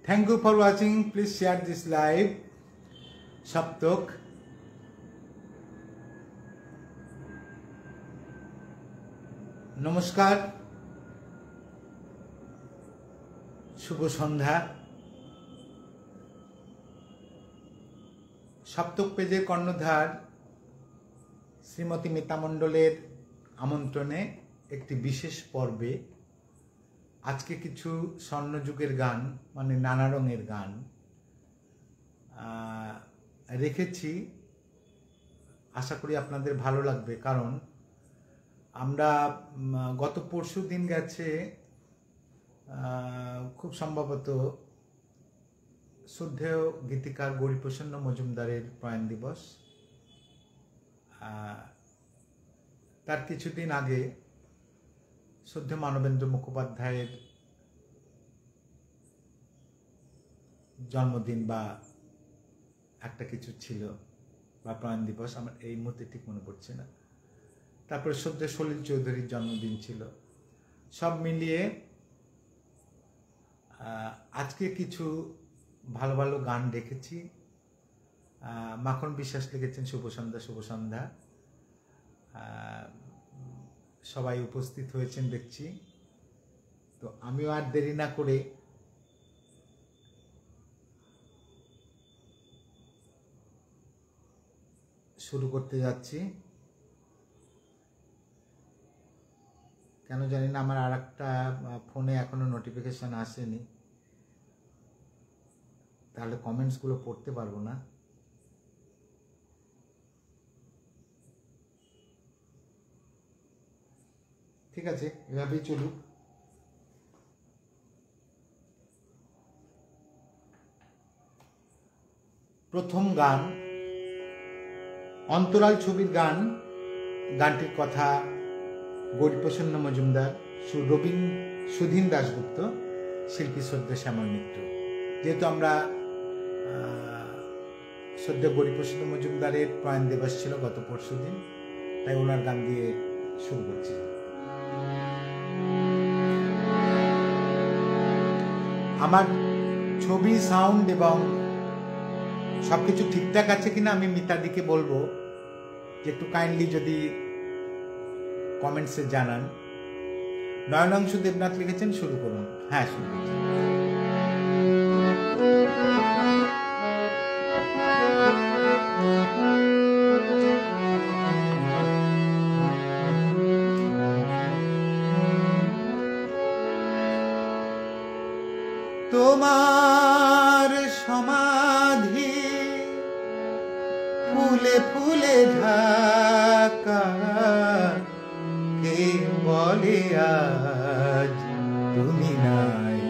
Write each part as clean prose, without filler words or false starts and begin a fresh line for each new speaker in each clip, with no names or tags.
Thank you for watching. Please share this live. Saptok. নমস্কার, শুভ সন্ধ্যা। সপ্তক পেজের কর্ণধার শ্রীমতী মিতা মণ্ডলের আমন্ত্রণে একটি বিশেষ পর্বে আজকে কিছু স্বর্ণযুগের গান, মানে নানা রঙের গান রেখেছি। আশা করি আপনাদের ভালো লাগবে, কারণ আমরা গত পরশু দিন গেছে খুব সম্ভবত শ্রদ্ধেয় গীতিকার গৌরীপ্রসন্ন মজুমদারের প্রয়াণ দিবস। তার কিছুদিন আগে শ্রদ্ধেয় মানবেন্দ্র মুখোপাধ্যায়ের জন্মদিন বা একটা কিছু ছিল, বা প্রয়াণ দিবস, আমার এই মুহূর্তে ঠিক মনে পড়ছে না। তারপরে শ্রদ্ধেয় সলিল চৌধুরীর জন্মদিন ছিল। সব মিলিয়ে আজকে কিছু ভালো ভালো গান রেখেছি। মাখন বিশ্বাস লিখেছেন শুভ সন্ধ্যা, শুভ সন্ধ্যা। সবাই উপস্থিত হয়েছেন দেখছি। তো আমিও আর দেরি না করে শুরু করতে যাচ্ছি। কেন জানি না আমার আর একটা ফোনে এখনো নোটিফিকেশন আসেনি, তাহলে কমেন্টসগুলো পড়তে পারবো না। ঠিক আছে, এভাবেই চলুক। প্রথম গান অন্তরাল ছবির গান। গানটির কথা গৌরীপ্রসন্ন মজুমদার, সুধীন দাশগুপ্ত, শিল্পী শ্রদ্ধেয় শ্যামল মিত্র। যেহেতু আমরা শ্রদ্ধেয় গৌরীপ্রসন্ন মজুমদারের প্রয়াণ দিবস ছিল গত পরশু দিন, তাই ওনার গান দিয়ে শুরু করছি। আমার ছবি, সাউন্ড এবং সবকিছু ঠিকঠাক আছে কিনা আমি মিতাদিকে বলবো যে একটু কাইন্ডলি যদি কমেন্টসে জানান। নয়নাংশু দেবনাথ লিখেছেন শুরু করুন। হ্যাঁ, শুরু করছি। তোমার সমাধি ফুলে ফুলে ঢাকা, কে বলে আজ তুমি নাই?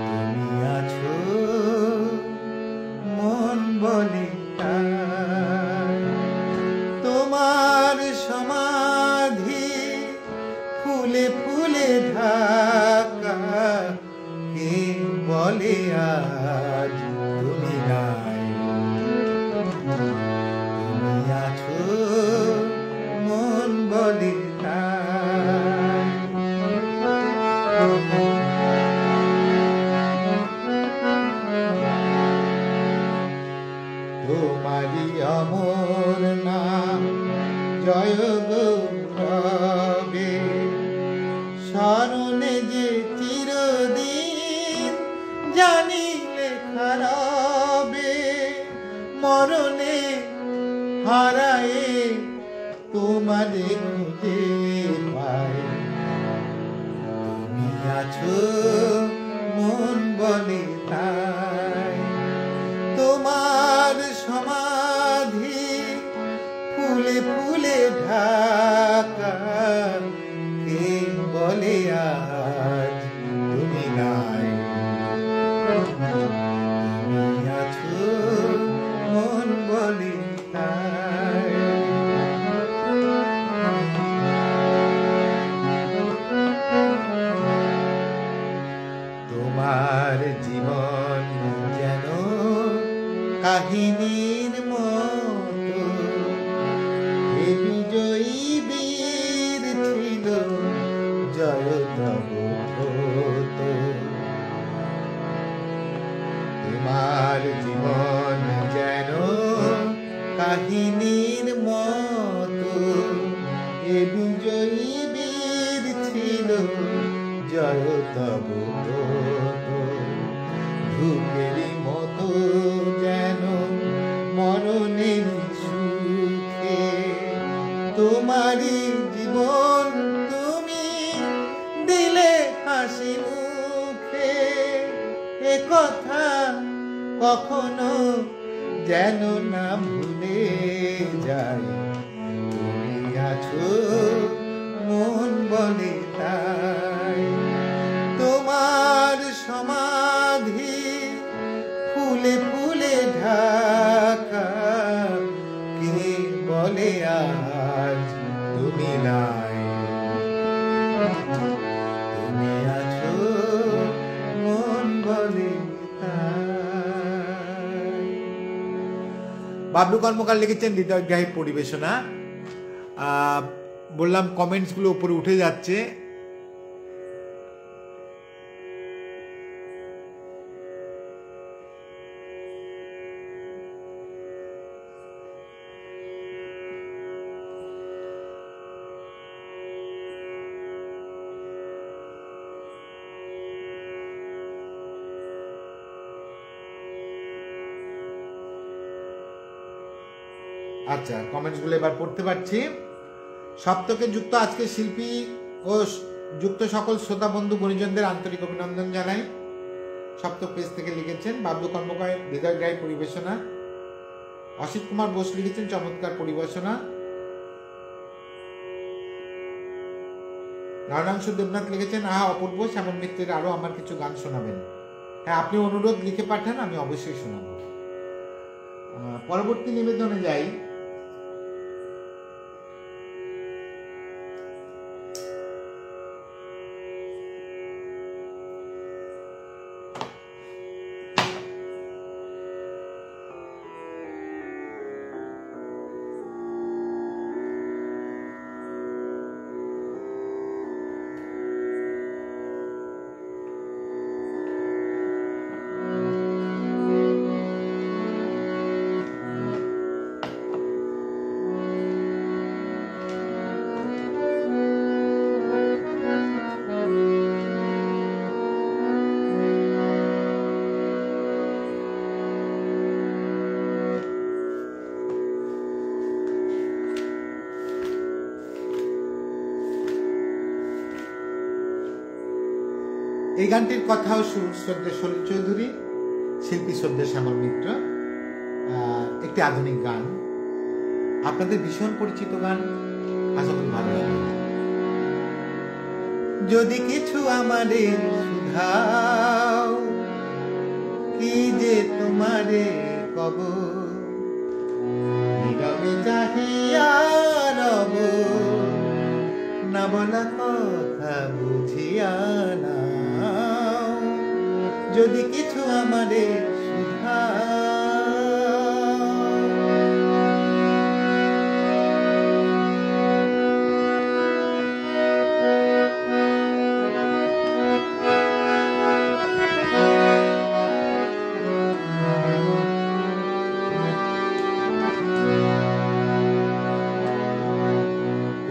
তুমি আছো মন বলে তাই। তোমার সমাধি ফুলে ফুলে ঢাকা, কে বলে আজ তুমি নাই? তুমি আছো মন বলে তাই। তোমারি অমর নাম জয় গৌরবে, স্মরণে যে চিরদিন জানিলে খারাবে। মরণে হারায়ে তোমারে খুঁজে পাই। তুমি আছো মন বলে তাই। তোমার সমাধি ফুলে ফুলে ঢাকা, কে বলে আজ তুমি নাই? তুমি আছো মন বলে তাই। তোমার জীবন যেন কাহিনীর মতো, বিজয়ী বীর ছিল জয় তব তোমার জীবন যেন কাহিনীর মতো, এ বিজয়ী বীর ছিল জয় তব ধূপের মতো যেন মরণের সুখে, তোমারই জীবন তুমি দিলে হাসি মুখে, এ কথা কখনো যেন না ভুলে যায়, তুমি আছো মন বলে তাই। তোমার সমাধি ফুলে ফুলে ঢাকা, কে বলে আজ তুমি নাই, তুমি আছো মন বলে তাই। বাবলু কর্মকার লিখেছেন হৃদয়গ্রাহী পরিবেশনা। বললাম কমেন্টস গুলো উপরে উঠে যাচ্ছে। আচ্ছা, কমেন্টস গুলো এবার পড়তে পারছি। সপ্তকে যুক্ত আজকে শিল্পী ও যুক্ত সকল শ্রোতা বন্ধু গুণীজনদের আন্তরিক অভিনন্দন জানাই। সপ্তক পেজ থেকে লিখেছেন বাবলু কর্মকার হৃদয়গ্রাহী পরিবেশনা। অসিত কুমার বোস লিখেছেন চমৎকার পরিবেশনা। নারায়ণাংশু দেবনাথ লিখেছেন আহা অপূর্ব, শ্যামল মিত্রের আরো আমার কিছু গান শোনাবেন। হ্যাঁ, আপনি অনুরোধ লিখে পাঠান, আমি অবশ্যই শোনাবো। পরবর্তী নিবেদনে যাই। এই গানটির কথা ও সুর শ্রদ্ধেয় সলিল চৌধুরী, শিল্পী শ্রদ্ধেয় শ্যামল মিত্র। একটি আধুনিক গান, আপনাদের ভীষণ পরিচিত গান, আশা করি ভালো লাগবে। যদি কিছু আমারে সুধাও, কি যে তোমারে কব, নীরবে চাহিয়া রব, না বলা কথা বুঝিয়া না। যদি কিছু আমারে সুধাও,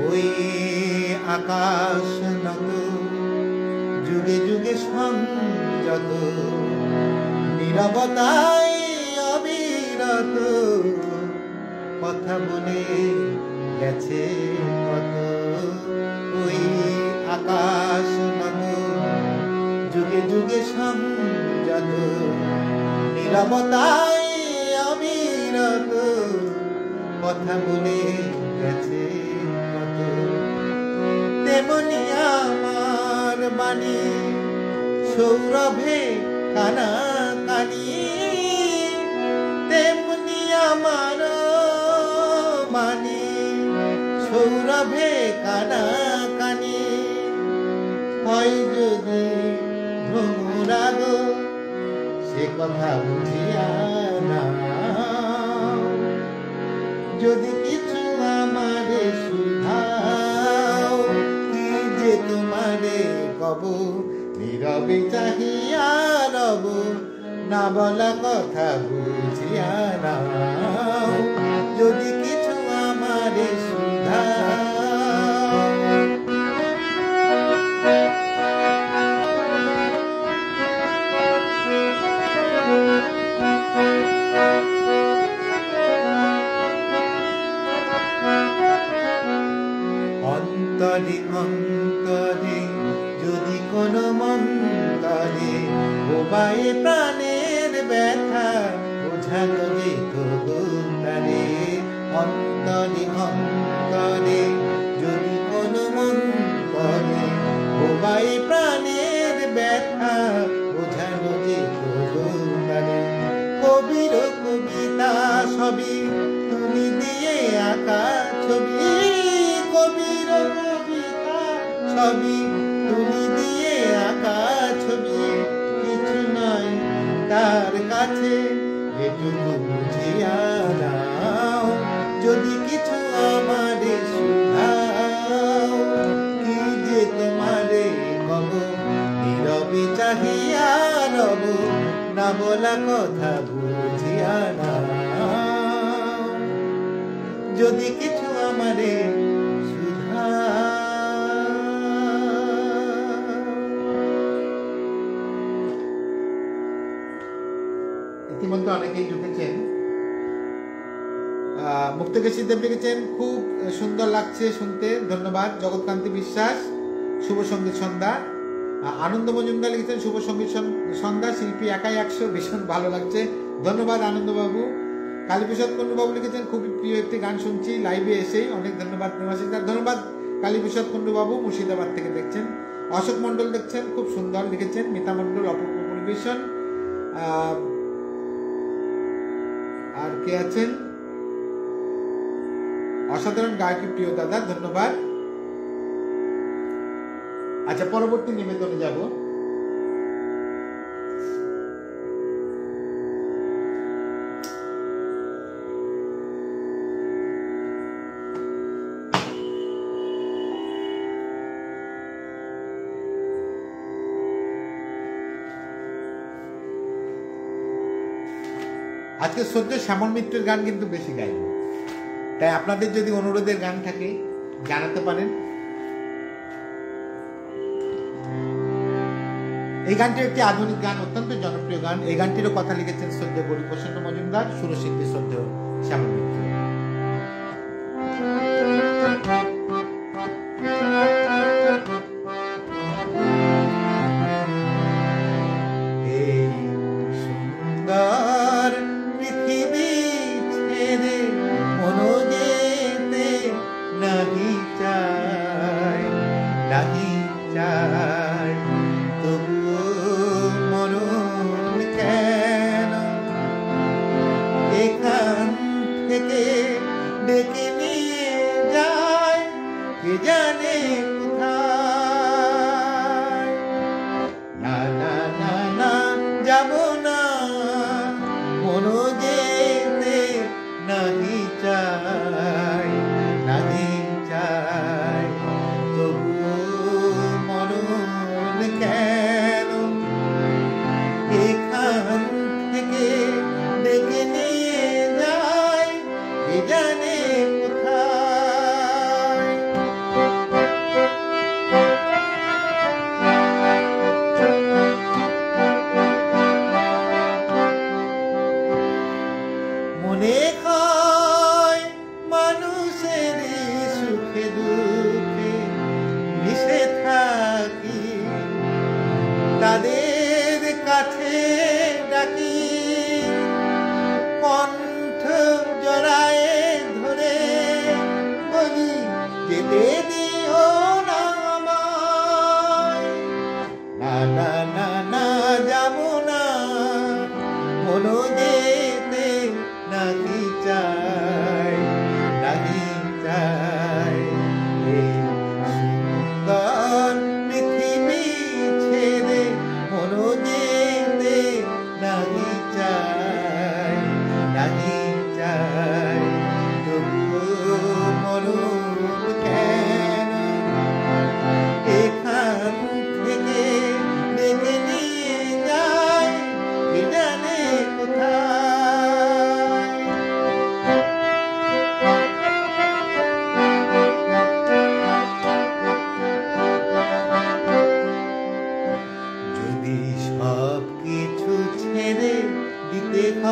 ওই আকাশ নত যুগে যুগে সংযত, নীরবতায় অবিরত কথা বলে গেছে কত। ওই আকাশ নত যুগে যুগে সংযত, নীরবতায় অবিরত কথা বলে গেছে কত। তেমনি আমার বাণী সৌরভে কানা কানি, তেমনি আমার বাণী সৌরভে কানা কানি। হয় যদি ভ্রমরাগ সে কথা বুঝিয়া না, যদি কিছু আমারে সুধাও, কি যে তোমারে কব, নীরবে চাহিয়া রব, না বলা কথা বুঝিয়া নাও, যদি কিছু আমারে শুধাও। অন্তরে অন্তরে যদি কোনো মন্তরে বোবায় প্রাণের ব্যথা বোঝানো যেত তারে। অন্তরে অন্তরে যদি কোনো মন্তরে বোবায় প্রাণের ব্যথা বোঝানো যেত তারে। কবির কবিতা সবই তুমি দিয়ে আঁকা ছবি, কবির কবিতা সবই তুমি দিয়ে আঁকা ছবি, কিছু নয় তার কাছে এটুকু বুঝিয়া নাও, যদি কিছু আমারে শুধাও। কি যে তোমারে কব নীরবে চাহিয়া রব, না বলা কথা বুঝিয়া নাও, যদি কিছু আমারে ইতিমধ্যে অনেকেই ঢুকেছেন। মুক্তকেশী দেব লিখেছেন খুব সুন্দর লাগছে শুনতে, ধন্যবাদ। জগৎকান্তি বিশ্বাস শুভ সঙ্গীত সন্ধ্যা। আনন্দ মজুমদার লিখেছেন শুভ সঙ্গীত সন্ধ্যা, শিল্পী একাই 100, ভীষণ ভালো লাগছে, ধন্যবাদ আনন্দবাবু। কালীপ্রসাদ কুণ্ডুবাবু লিখেছেন খুবই প্রিয় একটি গান শুনছি লাইভে এসেই, অনেক ধন্যবাদ প্রেমাশিসদার, ধন্যবাদ কালীপ্রসাদ কুণ্ডুবাবু, মুর্শিদাবাদ থেকে দেখছেন। অশোক মন্ডল দেখছেন খুব সুন্দর লিখেছেন, মিতা মন্ডল অপূর্ব পরিবেশন। আর কে আছেন, অসাধারণ গায়কী প্রিয় দাদা, ধন্যবাদ। আচ্ছা, পরবর্তী নিবেদনে যাব। আজকে সদ্য শ্যামল মিত্রের গান কিন্তু বেশি গাইব, তাই আপনাদের যদি অনুরোধের গান থাকে জানাতে পারেন। এই গানটি একটি আধুনিক গান, অত্যন্ত জনপ্রিয় গান। এই গানটিরও কথা লিখেছেন শ্রদ্ধেয় গৌরীপ্রসন্ন মজুমদার, সুরশিল্পী শ্রদ্ধেয় শ্যামল মিত্র।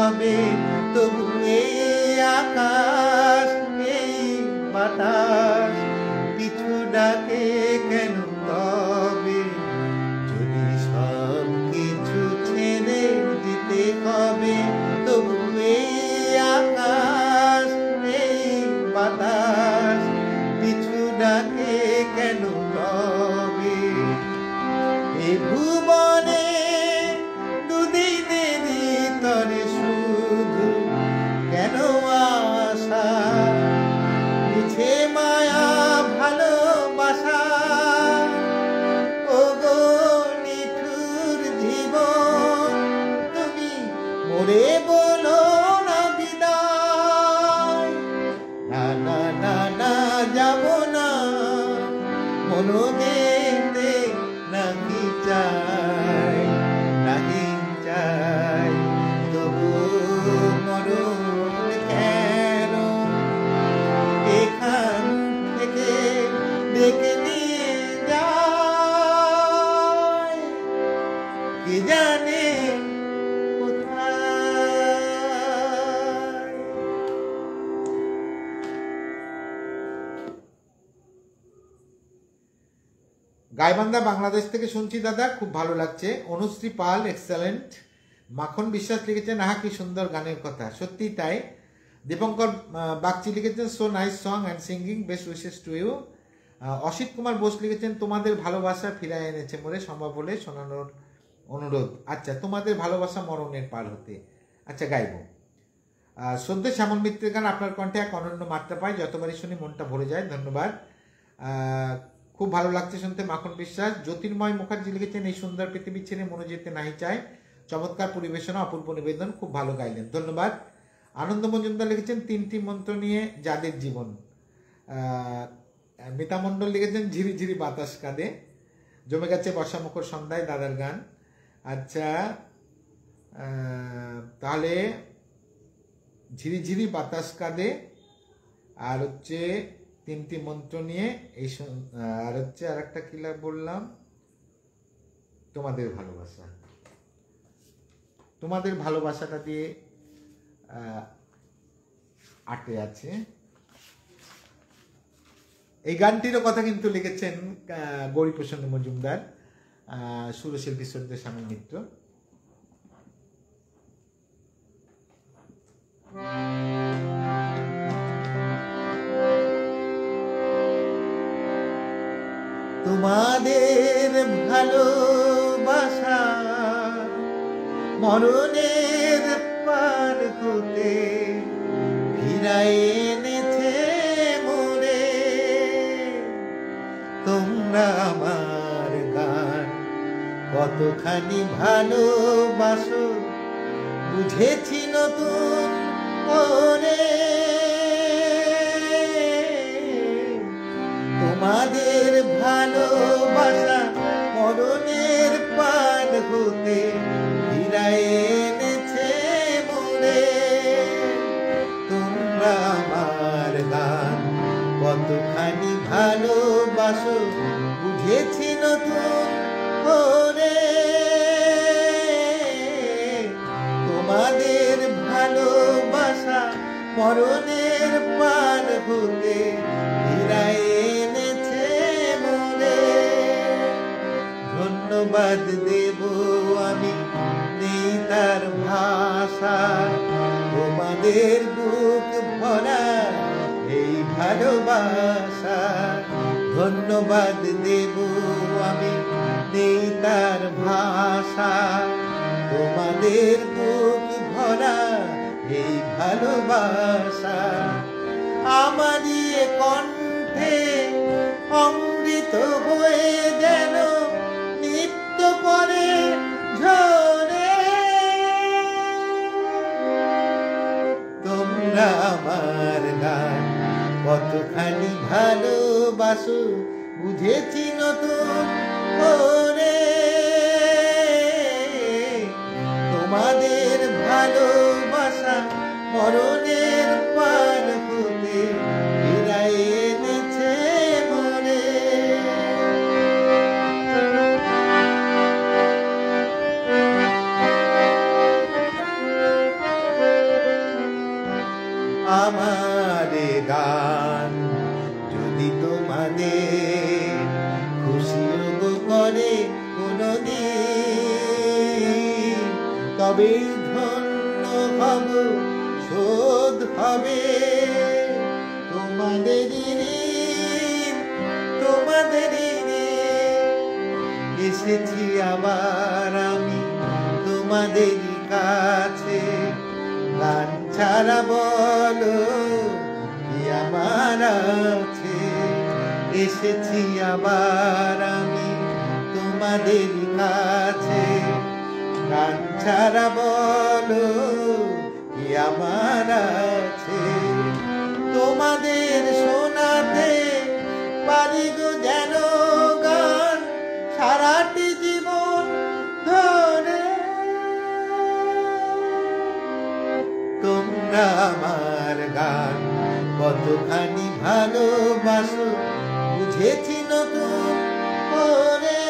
হবে, তবু এই আকাশ এই বাতাস পিছু ডাকে কেন তবে? যদি সব কিছু ছেড়ে দিতে হবে, তবু এই আকাশ এই বাতাস পিছু ডাকে কেন তবে? এ ভুবনে দুদিনেরই তরে শুধু কেন আশা, মিছে মায়া ভালোবাসা, ও গো নিঠুর জীবন তুমি মোরে বলো না বিদায়। না না না না যাব না, মনো দেখতে নাকি চাই, নাকি চাই, তবু মরণ কেন এখান থেকে ডেকে নিয়ে যায়, কে জানে কোথায়।
গাইবান্ধা বাংলাদেশ থেকে শুনছি দাদা, খুব ভালো লাগছে। অনুশ্রী পাল এক্সেলেন্ট। মাখন বিশ্বাস লিখেছেন আহা কি সুন্দর গানের কথা, সত্যি তাই। দীপঙ্কর বাগচি লিখেছেন so nice song and singing, best wishes to you. Asit Kumar Bose লিখেছেন তোমাদের ভালোবাসা ফিরায় এনেছে মোরে, সম্ভব হলে শোনানোর অনুরোধ। আচ্ছা, তোমাদের ভালোবাসা মরণের পার হতে, আচ্ছা গাইব। শ্রদ্ধে শ্যামল মিত্রের গান আপনার কণ্ঠে এক অনন্য মাত্রা পায়, যতবারই শুনি মনটা ভরে যায়, ধন্যবাদ। খুব ভালো লাগছে শুনতে মাখন বিশ্বাস। জ্যোতির্ময় মুখার্জি লিখেছেন এই সুন্দর পৃথিবী ছেড়ে মনে যেতে নাহি চায়, চমৎকার পরিবেশনা, অপূর্ব নিবেদন, খুব ভালো গাইলেন, ধন্যবাদ। আনন্দ মজুমদার লিখেছেন তিনটি মন্ত্র নিয়ে যাদের জীবন। মিতা মণ্ডল লিখেছেন ঝিরি ঝিরি বাতাস কাঁদে, জমে গেছে বর্ষামুখর সন্ধ্যায় দাদার গান। আচ্ছা, তাহলে ঝিরি ঝিরি বাতাস কাঁদে আর হচ্ছে তিনটি মন্ত্র নিয়ে এই, আর হচ্ছে আর একটা কি বললাম, তোমাদের ভালোবাসা। তোমাদের ভালোবাসাটা দিয়ে আটে আছে। এই গানটিরও কথা কিন্তু লিখেছেন গৌরীপ্রসন্ন মজুমদার, সুরশিল্পী শ্রদ্ধেয় শ্যামল মিত্র।
তোমাদের ভালোবাসা মরণের পার হতে ফিরাই এনেছে মোরে, তোমরা আমার গান কতখানি ভালোবাসো বুঝেছি নতুন করে। তোমাদের ভালোবাসা মরণের পার হতে ফিরাই এনেছে মোরে, তোমরা আমার গান কতখানি ভালোবাসো বুঝেছি নতুন করে। তোমাদের ভালোবাসা মরণের পার হতে ফিরাই এনেছে মোরে। ধন্যবাদ দেব আমি নেই তার ভাষা, তোমাদের বুক ভরা এই ভালোবাসা। ধন্যবাদ দেব আমি নেই তার ভাষা, তোমাদের বুক ভরা এই ভালোবাসা। আমারই কণ্ঠে অমৃত হয়ে যেন নিত্য করে ঝরে, তোমরা আমার গান কতখানি ভালোবাসো বুঝেছি নতুন করে। তোমাদের ভালোবাসা মরণের পার হতে ফিরাই এনেছে মোরে। তবে ধন্য হব, শোধ হবে তোমাদেরই ঋণ, তোমাদেরই ঋণ। এসেছি আবার আমি তোমাদেরই কাছে, গান ছাড়া বলো কি আমার আছে। এসেছি আবার আমি তোমাদেরই কাছে, গান ছাড়া বলো কি আমার আছে। তোমাদের শোনাতে পারি গো যেন গান সারাটি জীবন ধরে। তোমরা আমার গান কতখানি ভালোবাসো বুঝেছি নতুন করে।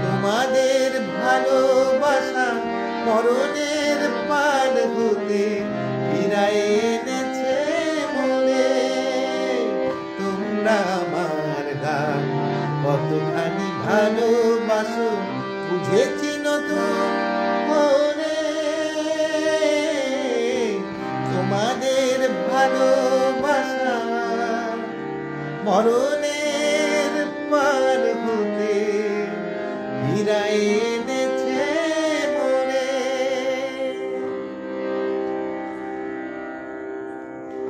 তোমাদের ভালোবাসা মরণের পার হতে ফিরায় এনেছে মনে। তোমরা আমার গান কতখানি ভালোবাসো বুঝেছি নতুন করে। তোমাদের ভালোবাসা মরণের পার হতে ফিরায় এনেছে মনে।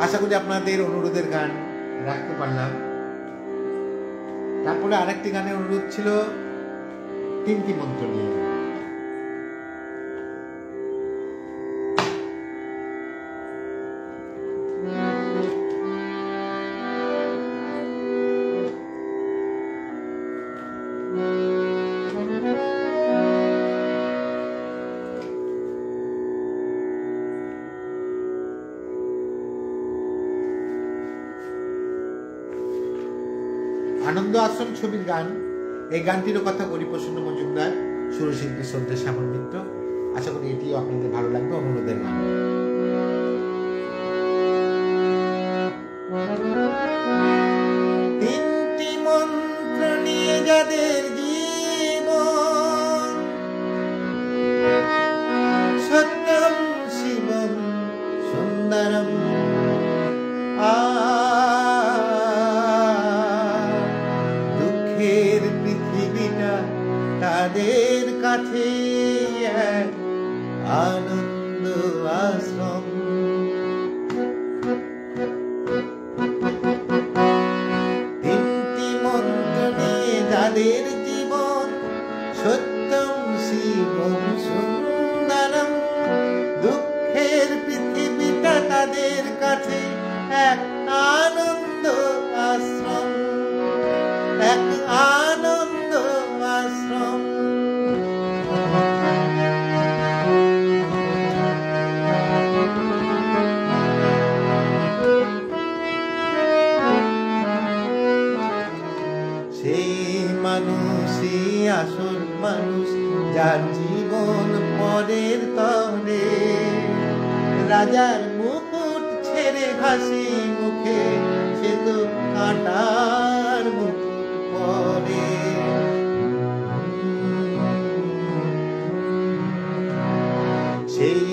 আশা করি আপনাদের অনুরোধের গান রাখতে পারলাম। তারপরে আরেকটি গানের অনুরোধ ছিল তিনটি মন্ত্র নিয়ে। আনন্দ আশ্রম ছবির গান। এই গানটিরও কথা হরিপ্রসন্ন মজুমদার, সুরশিল্পী শ্রদ্ধা শ্যামল মিত্র। আশা করি এটিও আপনাদের ভালো লাগবে। অনুরোধের গান। তিনটি মন্ত্র নিয়ে যাদের জীবন, সত্যম শিবম সুন্দরম। দুঃখের পৃথিবীটা তাদের কাছে এক আনন্দ আশ্রম। তিনটি মন্ত্র নিয়ে যাদের জীবন, সত্যম শিবম সুন্দরম। দুঃখের পৃথিবীটা তাদের কাছে এক আনন্দ আশ্রম, এক আনন্দ আশ্রম। সেই মানুষই আসল মানুষ, যার জীবন পরের তরে। রাজার মুকুট ছেড়ে হাসি মুখে সে তো কাঁটার মুকুট পরে। সেই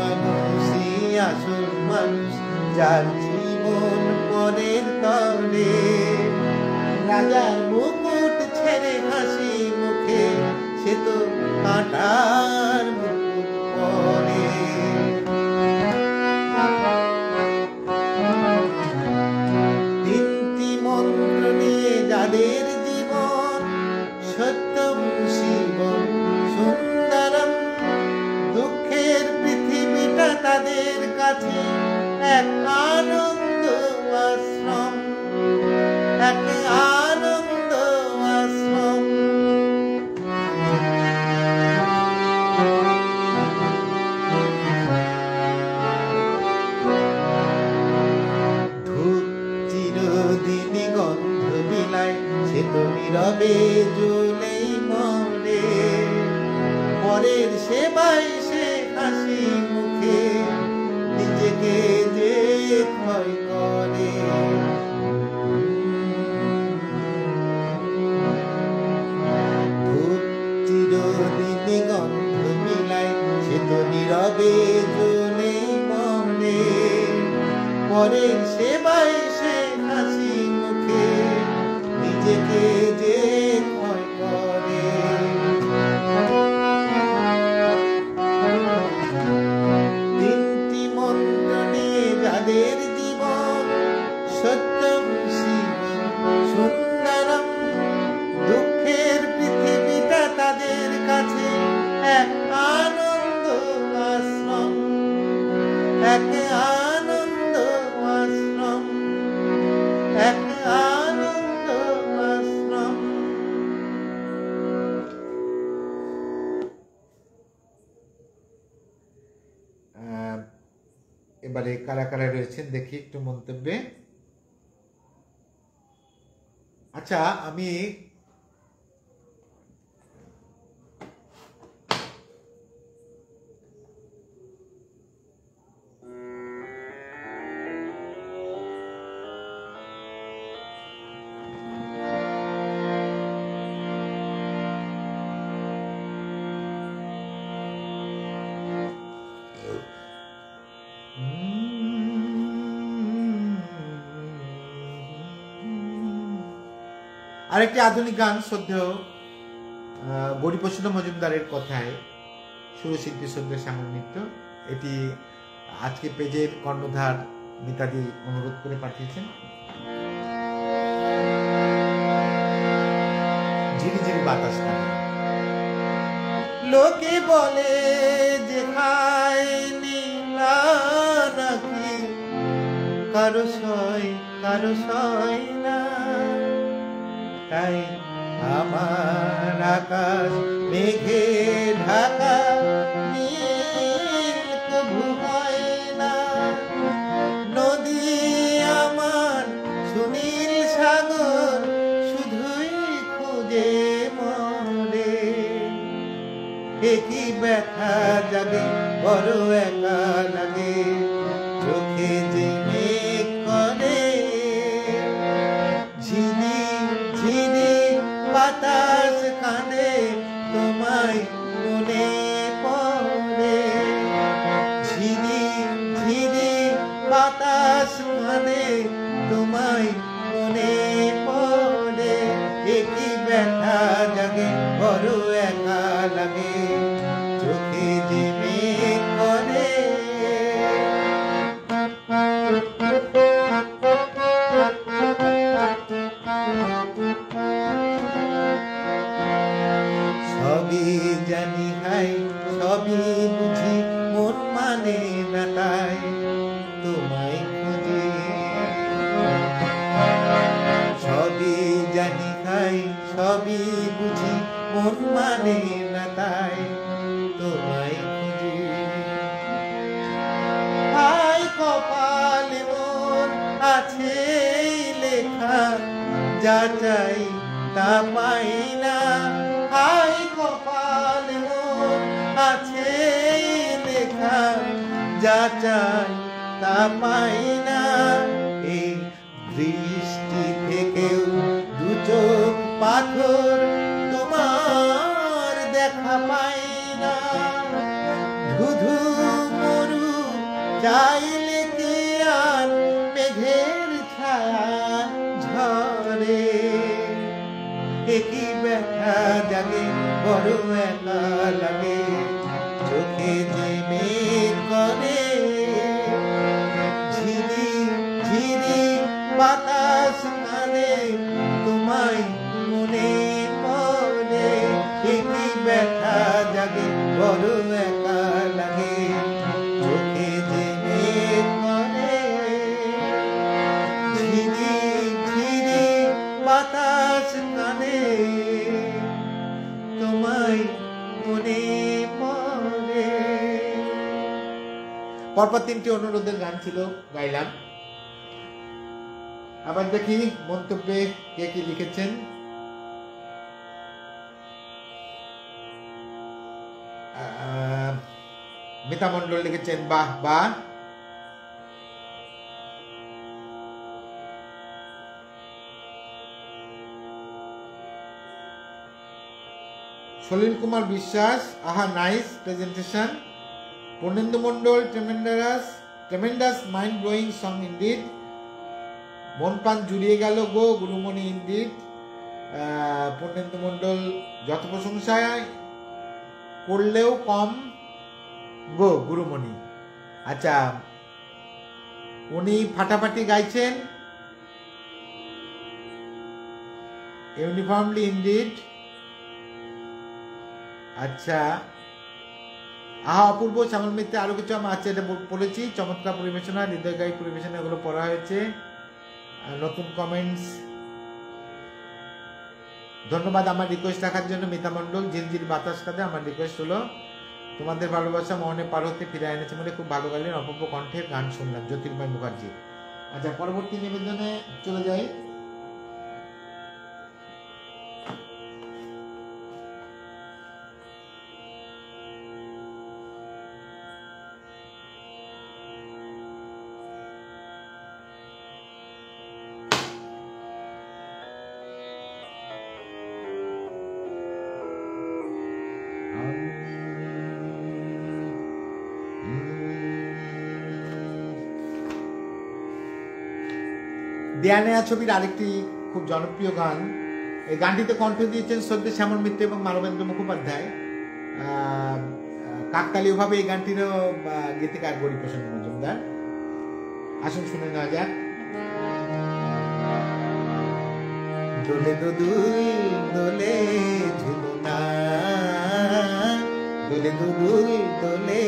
মানুষই আসল মানুষ, যার জীবন পরের তরে। রাজার মুকুট ছেড়ে হাসি মুখে সে তো কাঁটার মুকুট পরে। তিনটি মন্ত্র নিয়ে যাদের জীবন, সত্যম শিবম সুন্দরম। দুঃখের পৃথিবীটা তাদের কাছে এক আনন্দ আশ্রম, এক আনন্দ আশ্রম। ধূপ চিরদিনই গন্ধ বিলায়, সে তো নীরবে জ্বলেই মরে। পরের সেবায় সে হাসি মুখে নিজেকে যে ক্ষয় করে। ধূপ চিরদিন
এবারে কারা কারা রয়েছেন দেখি একটু মন্তব্যে। আচ্ছা, আমি আরেকটি আধুনিক গান শ্রদ্ধেয় গৌরীপ্রসন্ন মজুমদারের কথায় সুরশিল্পী শ্রদ্ধেয় শ্যামল মিত্র, এটি আজকে পেজের কর্ণধার মিতাদি অনুরোধ করে পাঠিয়েছেন। ঝিরি ঝিরি বাতাস কানে, লোকে বলে যে খায় নীলা নাকি, কারো সয় না, তাই আমার আকাশ মেঘে ঢাকা, নীল কভু হয় না। নদী আমার সুনীল সাগর, শুধুই খুঁজে মরে। একই ব্যথা জাগে, বড় একা লাগে, চোখে যে মেঘ করে। ঝিরি ঝিরি বাতাস কাঁদে, তোমায় মনে পড়ে। ঝিরি ঝিরি বাতাস কাঁদে, তোমায় মনে পড়ে। একই ব্যথা জাগে, বড় একা লাগে, চোখে যে মেঘ করে। সবই জানি হাই, সবই বুঝি, মন মানে না তাই তোমায় খুঁজি। সবই জানি হাই, সবই বুঝি, মন মানে না তাই তোমায় খুঁজি। হাই কপালে মোর আছে লেখা, যা চাই তা পাই না। হাই কপাল মোর আছে লেখা, যা চাই তা পাই না। এই দৃষ্টি থেকেও দু চোখ পাথর, তোমার দেখা পাই না। ধুধু মরু চাইলে কি আর মেঘের ছায়া ঝরে। একই ব্যথা জাগে, বড় একা লাগে, চোখে যে মেঘ করে। ঝিরি ঝিরি বাতাস কানে, তোমায় মনে পড়ে। একই ব্যথা জাগে, বড় একা লাগে, চোখে যে মেঘ করে। ঝিরি ঝিরি বাতাস কানে, তোমায় মনে পড়ে। পরপর তিনটি অনুরোধের গান ছিল, গাইলাম। আবার দেখি মন্তব্যে কে কি লিখেছেন। মিতা মণ্ডল লিখেছেন, বাহ বাহ। সলিল কুমার বিশ্বাস, আহা nice presentation. Purnendu Mondal, tremendous mind blowing song indeed. মন প্রাণ জুড়িয়ে গেল গো গুরুমণি ইনডিড। পূর্ণেন্দু মণ্ডল যত প্রশংসায় করলেও কম গো গুরুমণি। আচ্ছা, উনি ফাটাফাটি গাইছেন, ইউনিফর্মলি ইনডিড। আচ্ছা, আহা অপূর্ব, শ্যামল মিত্রে আরো কিছু আমার আছে, এটা পড়েছি। চমৎকার পরিবেশনা, হৃদয়গায়ী পরিবেশনা, এগুলো পড়া হয়েছে। নতুন কমেন্টস, ধন্যবাদ আমার রিকোয়েস্ট রাখার জন্য মিতা মণ্ডল। ঝিরঝির বাতাস কাঁদে আমার রিকোয়েস্ট হলো। তোমাদের ভালোবাসা মনে পার হতে ফিরে এনেছে বলে খুব ভালো গাইলেন, অপূর্ব কণ্ঠের গান শুনলাম। জ্যোতির্ময় মুখার্জি। আচ্ছা, পরবর্তী নিবেদনে চলে যাই। দেয়ানেয়া ছবির আরেকটি খুব জনপ্রিয় গান। এই গানটিতে কণ্ঠ দিয়েছেন শ্রদ্ধেয় শ্যামল মিত্র এবং মানবেন্দ্র মুখোপাধ্যায়। কাকতালীয়ভাবে এই গানটিরও গীতিকার গরিপ্রসন্ন মজুমদার। আসুন শুনে নেওয়া যাক। দোলে দোদুল দোলে ঝুলনা, দোলে দোদুল দোলে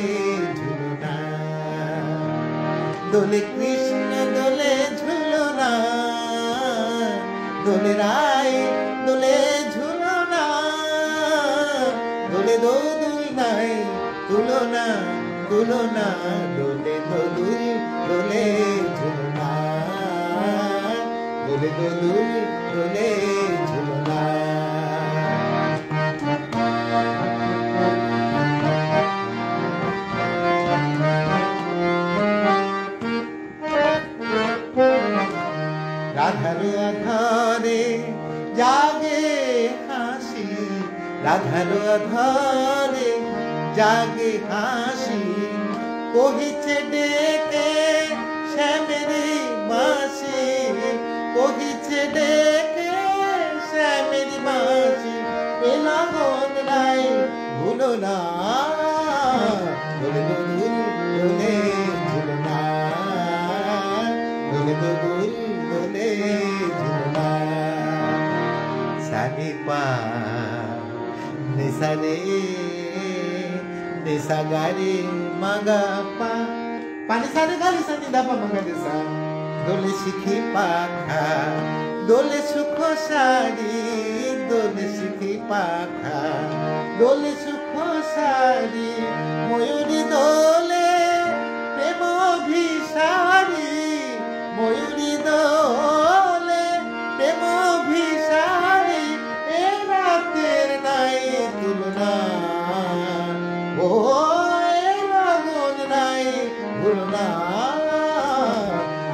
ঝুলনা, দোলে কৃষ্ণ দোলে ঝুলনা, দোলে রায় দোলে ঝুলনা, দোলে দোদুল নাই তুলনা তুলনা, দোলে দোদুল দোলে ঝুলনা, দোলে দোদুল দোলে ঝুলনা। রাধার আধারে জাগে হাসি, রাধার আধারে জাগে হাসি, কহিছে ডেকে শ্যামেরি মাসি, কহিছে ডেকে শ্যামেরি মাসি, এ লগন নাই ভুলো না, দোলে দোদুল দোলে ঝুলনা, দোলে দোদুল দোলে ঝুলনা। সানি পা নিসা রে নিসা গারে মাগা পা, পানি সারে গারে সানি দাপা মাগা নিসা, দোলে শিখি পাখা দোলে সুখ সারি, দোলে শিখি পাখা দোলে সুখ সারি, ময়ূরী দোলে প্রেম ভিসারি, ময়ূরী দোলে প্রেম ভিসারি, এ রাতের নাই তুলনা, ও এ লগন নাই ভুলনা,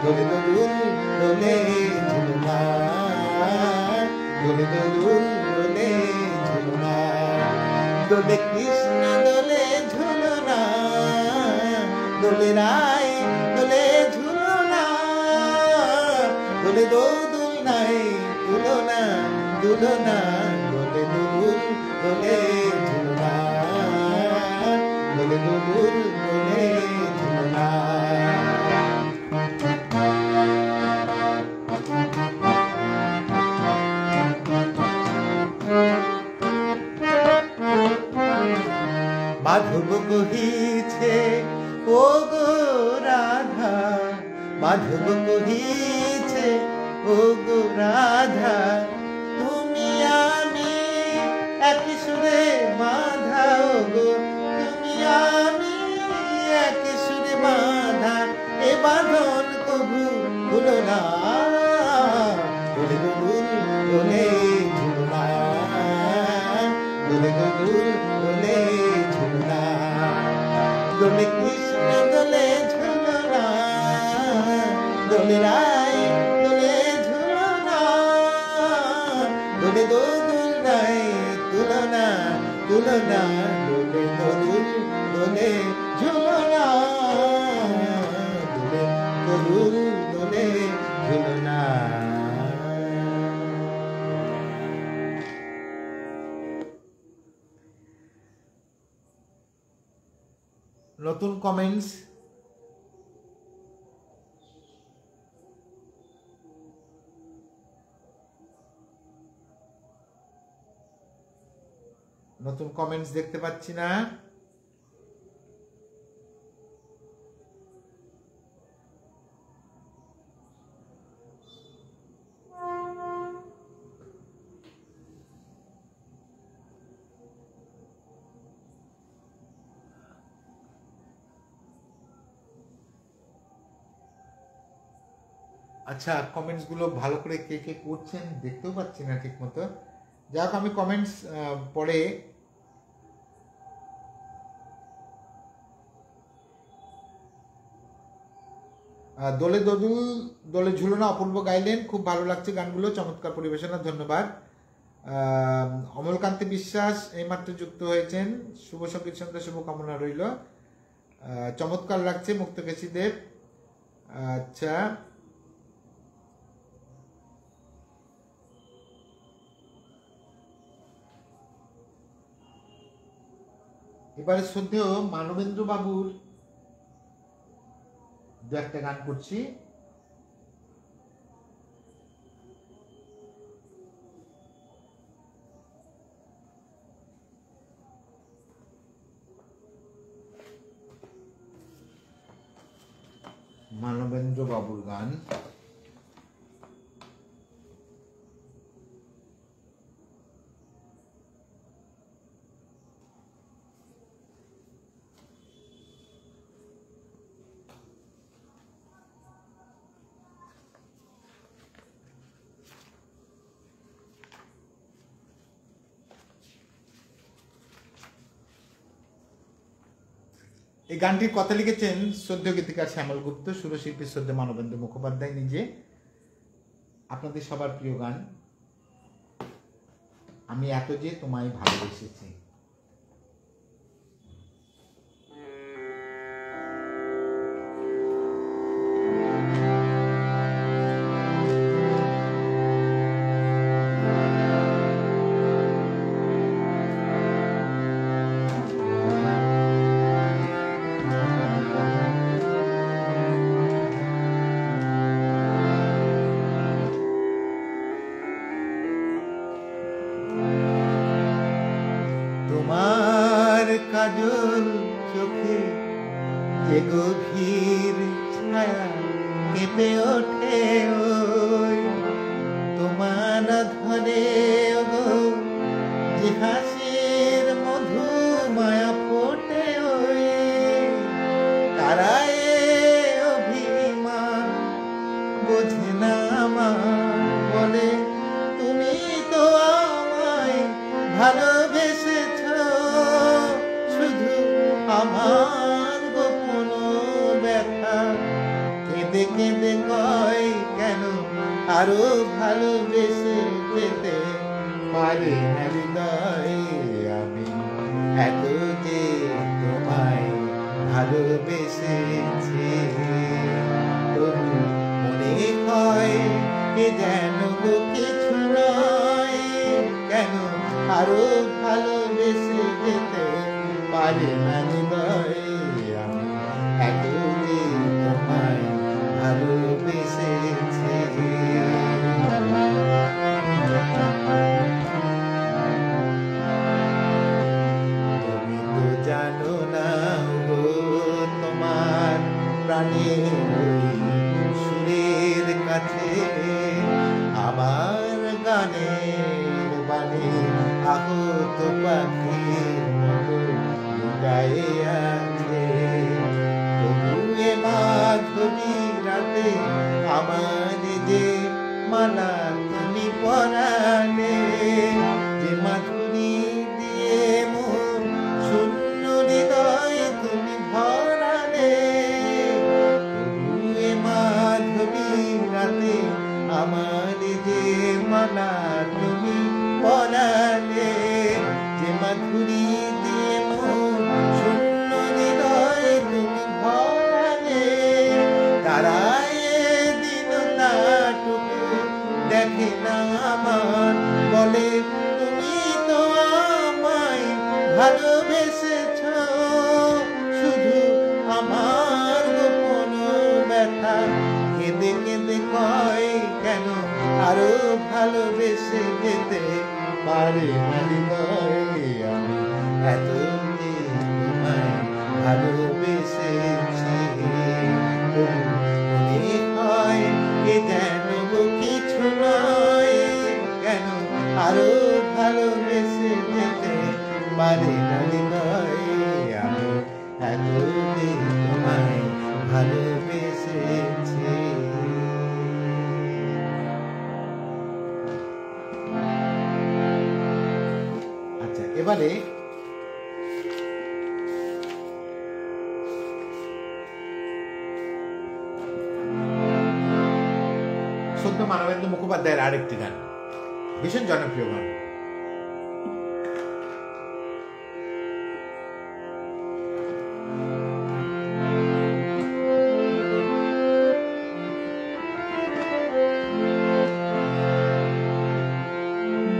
দোলে দোদুল দোলে ঝুলনা, দোলে দোদুল দোলে ঝুলনা, দোলে কৃষ্ণ দোলে ঝুলনা, দোলে রায় দোলে ঝুলনা, দোলে দোদুল নাই তুলনা তুলনা, দোলে দোদুল দোলে ঝুলনা, দোলে দোদুল দোলে ঝুলনা। মাধব কহিছে ও গো রাধা, মাধব কহিছে ও গো রাধা, তুমি আমি এক সুরে বাঁধা, ও গো তুমি আমি এক সুরে বাঁধা, এ বাঁধন কবু ভুলো না, দোলে দোদুল দোলে ঝুলনা, দোলে দোদুল দোলে ঝুলনা, দোলে কৃষ্ণ দোলে ঝুলনা, দোলে রায় দোলে ঝুলনা, দোলে দোদুল নাই তুলনা তুলনা, দোলে দোদুল দোলে ঝুলনা, দোলে দোদুল দোলে ঝুলনা। নতুন কমেন্টস, নতুন কমেন্টস দেখতে পাচ্ছি না। আচ্ছা, কমেন্টস গুলো ভালো করে কে কে করছেন দেখতেও পাচ্ছি না ঠিক মতো। যাক, আমি কমেন্টস পরে দোলে দোদুল দোলে ঝুলনা অপূর্ব গাইলেন, খুব ভালো লাগছে গানগুলো, চমৎকার পরিবেশনা, ধন্যবাদ। অমলকান্তি বিশ্বাস এইমাত্র যুক্ত হয়েছেন, শুভ সঙ্গীত সন্ধ্যা শুভকামনা রইল, চমৎকার লাগছে মুক্তকেশী দেব। আচ্ছা, এবারে শ্রদ্ধেয় মানবেন্দ্র বাবুর দু একটা গান করছি। মানবেন্দ্র বাবুর গান। এই গানটির কথা লিখেছেন শ্রদ্ধেয় গীতিকার শ্যামল গুপ্ত, সুরশিল্পী শ্রদ্ধেয় মানবেন্দ্র মুখোপাধ্যায় নিজে। আপনাদের সবার প্রিয় গান, আমি এত যে তোমায় ভালোবেসেছি। তোমার কাজল চোখে যে গভীর ছায়া কেঁপে ওঠে, ওই তোমার ধরে যে হাসির মধু মায়া ফোটে, ওই তারায় অভিমান বোঝে না আমার, বলে তুমি তো আমায় ভালোবেসেছ, শুধু আমার গোপন ব্যথা কেঁদে কেঁদে কয় কেন আরো ভালোবেসে যেতে পারি না হৃদয়, আমি এত যে তোমায় ভালোবেসেছি। তবু মনে হয় এ যেন কিছু নয়, কেন আরো ভালোবেসে যেতে পারি না হৃদয়, আমি এত যে তোমায় ভালোবেসেছি। তুমি তো জানো না গো, তোমার প্রাণের সুরের কাছে আমার গানের বাণী আহত পাখির মতো গায়ে আছে। তবু এ মাধবী রাতে আমার যে মালা তুমি পরালে, যে মাধুরী দিয়ে মন শূন্য হৃদয় তুমি ভরালে, তবু এ মাধবী রাতে আমার যে মালা তুমি পরালে, যে মাধুরী দিয়ে মন শূন্য হৃদয় তুমি ভরালে, তারায় দিনটাটুকু দেখে না আমার, বলে তুমি তো আমায় ভালোবেসেছ, শুধু আমার গোপন ব্যথা কেঁদে কেঁদে কয় কেন আরো ভালোবেসে যেতে পারে না হৃদয়, আমি এত যে তোমায় ভালোবেসেছি। মনে হয় এ যেন কিছু নয়, কেন আরো ভালোবেসে যেতে পারে না হৃদয়, আমি এত যে তোমায় ভালোবেসেছি। এবারে সদ্য মানবেন্দ্র মুখোপাধ্যায়ের আরেকটি গান, ভীষণ জনপ্রিয় গান।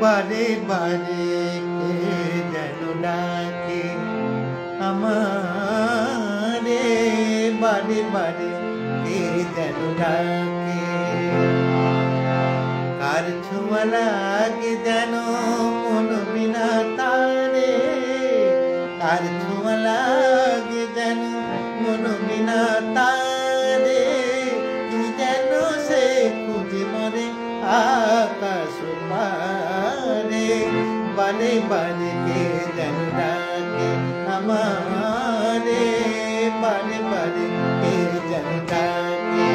বারে বারে কে যেন ডাকে আমারে, বারে বারে কে যেন ডাকে, কার ছোঁয়া লাগে যেন মন বিনা তারে, কার ছোঁয়া লাগে যেন মন বিনা তারে, কি যেন সে খুঁজে মরে আকাশ পারে, বারে বারে কে যেন ডাকে আমারে, বারে বারে কে যেন ডাকে।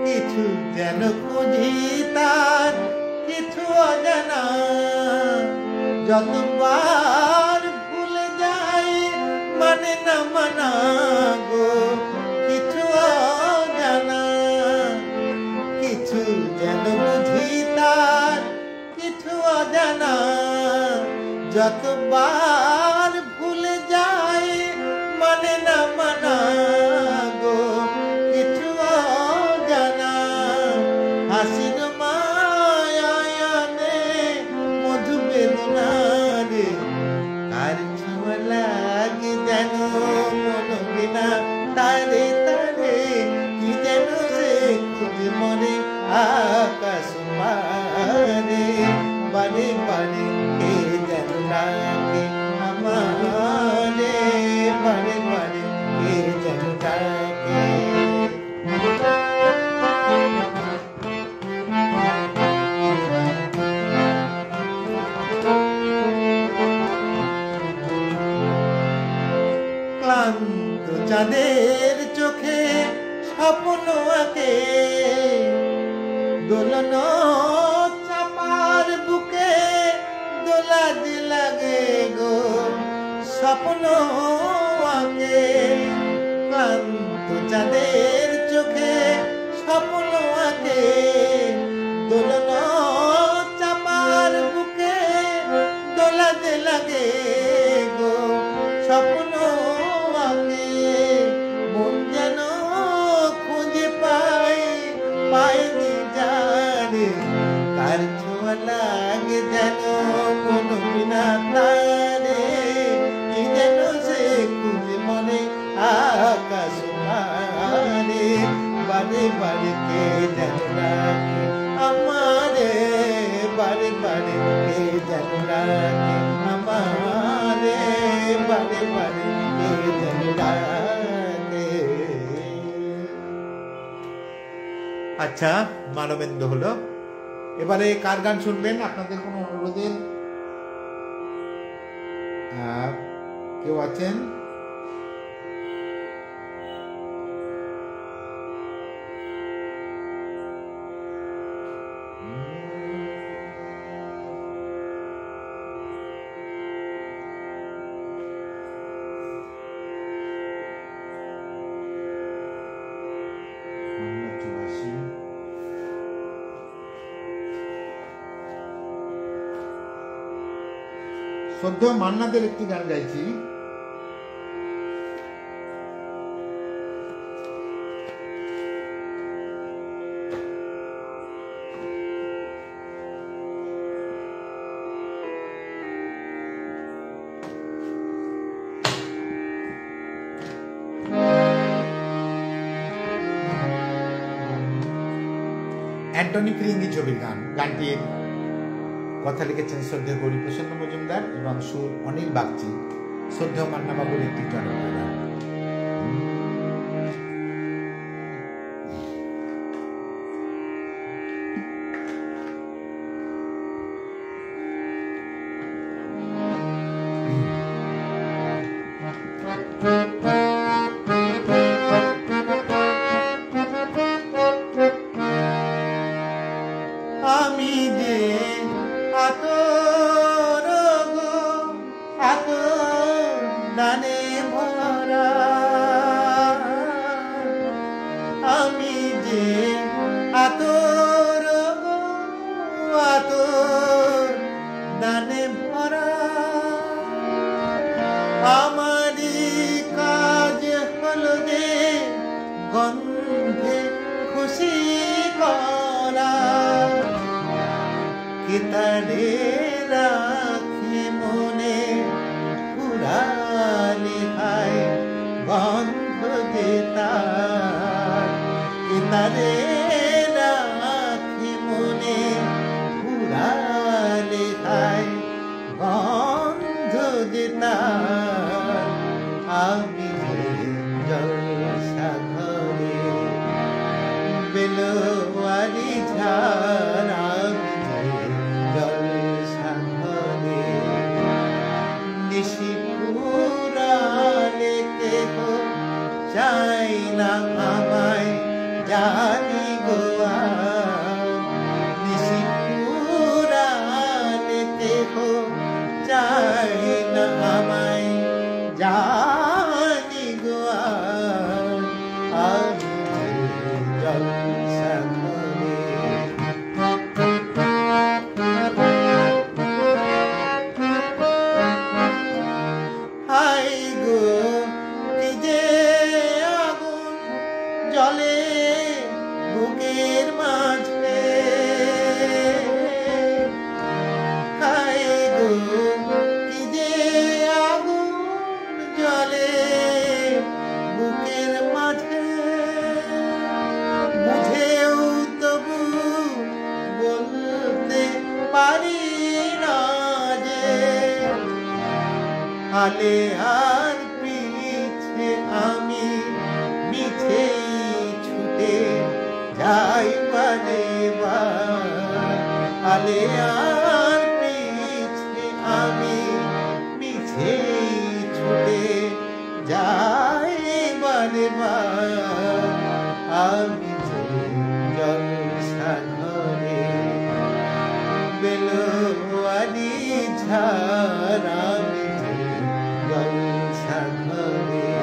কিছু যেন খুঁজি তার কিছু অজানা, যতবার ভুলে যায় মানে না মানা গো, কিছু অজানা, কিছু যেন বুঝি তার কিছু অজানা, যতবার ভুলে যায় মানে না মানা গো, কিছু অজানা, হাসির মায়ানে মধু বেদনা রে, কার ছোঁয়া লাগে যেন মন বিনা তারে তারে, কি যেন সে খুঁজে মরে আকাশ পারে, বারে বারে কে যেন ডাকে আমারে, বারে বারে কে যেন ডাকে। ক্লান্ত চাঁদের চোখে স্বপ্ন আঁকে, দোলন চাপার বুকে দোলা যে লাগে গো, স্বপ্ন আঁকে, ক্লান্ত চাঁদের চোখে স্বপ্ন আঁকে, দোলন চাপার বুকে দোলা যে লাগে গো, স্বপ্ন আঁকে, মন যেন খুঁজে পায় পায়নি জানে, কার ছোঁয়া লাগে যেন মন বিনা তারে, কি যেন সে খুঁজে মনে আকাশ পারে, বারে বারে কে যেন ডাকে আমারে, বারে বারে কে যেন ডাকে আমারে, বারে বারে কে যেন ডাকে।
আচ্ছা, মানবেন্দ্র হলো। এবারে কার গান শুনবেন? আপনাদের কোনো অনুরোধের কেউ আছেন? শ্রদ্ধেয় মান্নাদের একটি গান গাইছি। অ্যান্টনি ফিরিঙ্গি ছবির গান। গানটির কথা লিখেছেন শ্রদ্ধেয় গৌরীপ্রসন্ন মজুমদার এবং সুর অনিল বাগচি। শ্রদ্ধেয় মান্নাবাবুর একটি জনপ্রিয় গান।
দানে ভরা আমি যে আতর আতর দানে ভরা আমারই কাজ হলো যে গন্ধে খুশি করা কিতারে রাখে মনে পুরালি খায় গন্ধ দেতা কিতারে রাখে মনে পুরালি খায় গন্ধ দেতা আমি জলসা ঘরে বেলোয়ারি ঝাড় আমি জলসা ঘরে নিশি পুরালে কেহ চাই না আমায় জানি গোয়া নিশি পুরালে কেহ চাই না আমায় জানি গোয়া আমি জলসা ঘরে হাই গো কি যে আগুন জলে বুকের মাঝে হাই গো কি যে আগুন জলে বুকের মাঝে বুঝেও তবু বলতে পারি না যে আলে আর পিছে আমি মিছেই ছুটে যাই বারে আলে আর পিছে আমি মিছেই ছুটে যাই বারে আমি জলসা ঘরে বেলোয়ারি ঝাড় আমি জলসা ঘরে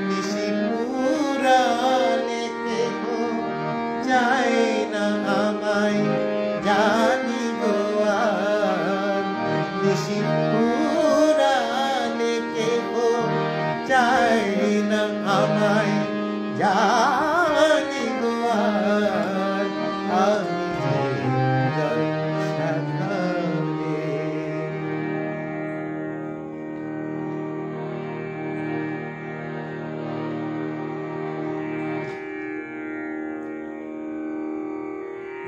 নিশি পুরালে কেহ চাই না আমায় জানি গোয়া নিশি পুরালে কেহ চাই না আমায় জানি গোয়া আমি জলসা ঘরে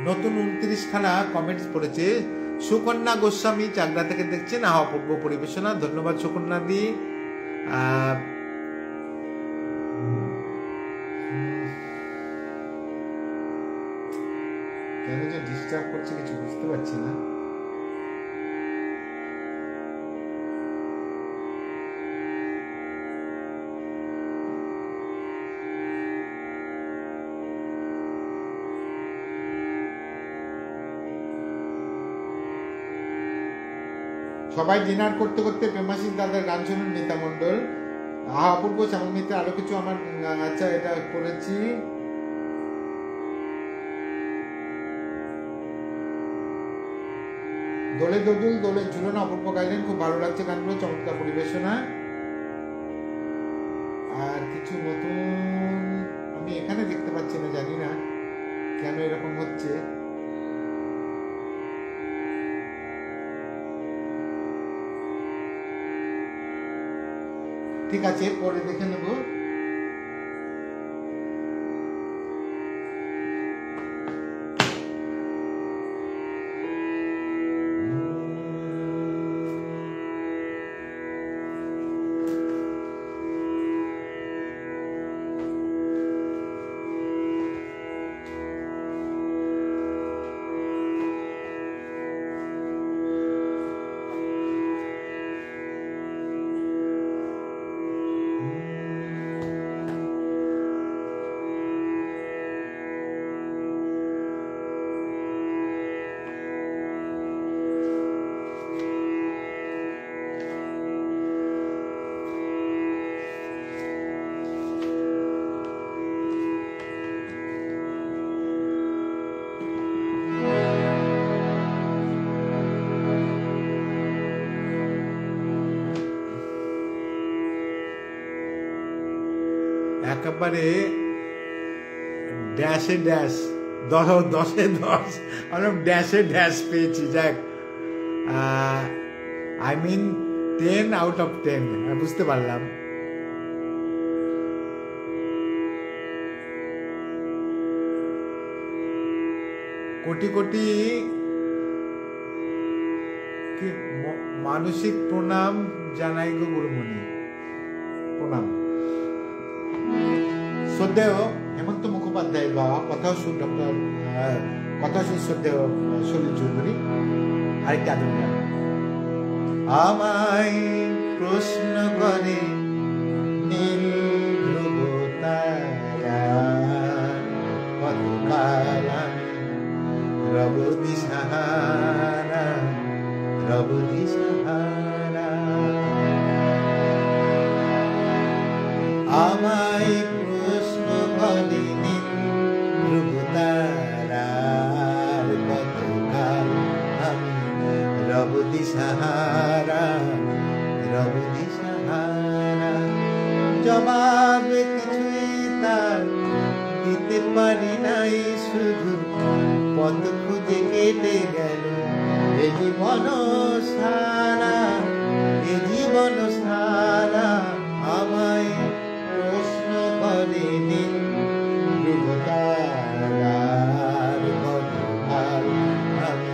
নতুন 29খানা কমেন্টস পড়েছে সুকন্যা গোস্বামী চাকদা থেকে দেখছেন অপূর্ব পরিবেশনা ধন্যবাদ সুকন্যা দি কেন যে ডিস্টার্ব করছে কিছু বুঝতে পারছি না সবাই ডিনার করতে করতে প্রেমাশিস দাদার গান শুনুন মিতা মণ্ডল অপূর্ব শ্যামল মিত্র আরো কিছু আমার আচ্ছা এটা করেছি দোলে দোদুল দোলে ঝুলন অপূর্ব গাইলেন খুব ভালো লাগছে গানগুলো চমৎকার পরিবেশনা আর কিছু নতুন আমি এখানে দেখতে পাচ্ছি না জানি না কেন এরকম হচ্ছে ঠিক আছে পরে দেখে নেব
একেবারে ড্যাশে ড্যাশ, 10-এ 10, আমরা ড্যাশে ড্যাশ পেয়েছি। যাক, আই মিন 10 out of 10, বুঝতে পারলাম। কোটি কোটি কি মানসিক প্রণাম জানাই গো গুরুমণি, প্রণাম। শ্রদ্ধেয় হেমন্ত মুখোপাধ্যায় বা কথা শ্রদ্ধেয় সলিল চৌধুরী আরেকটা আদর। আমায় প্রশ্ন করে নীল ধ্রুব তারা, কতকাল আমি রব দিশাহারা, রব দিশাহারা। আমায় প্রশ্ন করে নীল ধ্রুব তারা, কতকাল আমি রব দিশাহারা, রব দিশাহারা। জবাব কিছুই তার দিতে পারি নাই, শুধু পথ খুঁজে কেটে গেল এ জীবন সারা, এ জীবন সারা। আমায় প্রশ্ন করে নীল ধ্রুব তারার, কতকাল আমি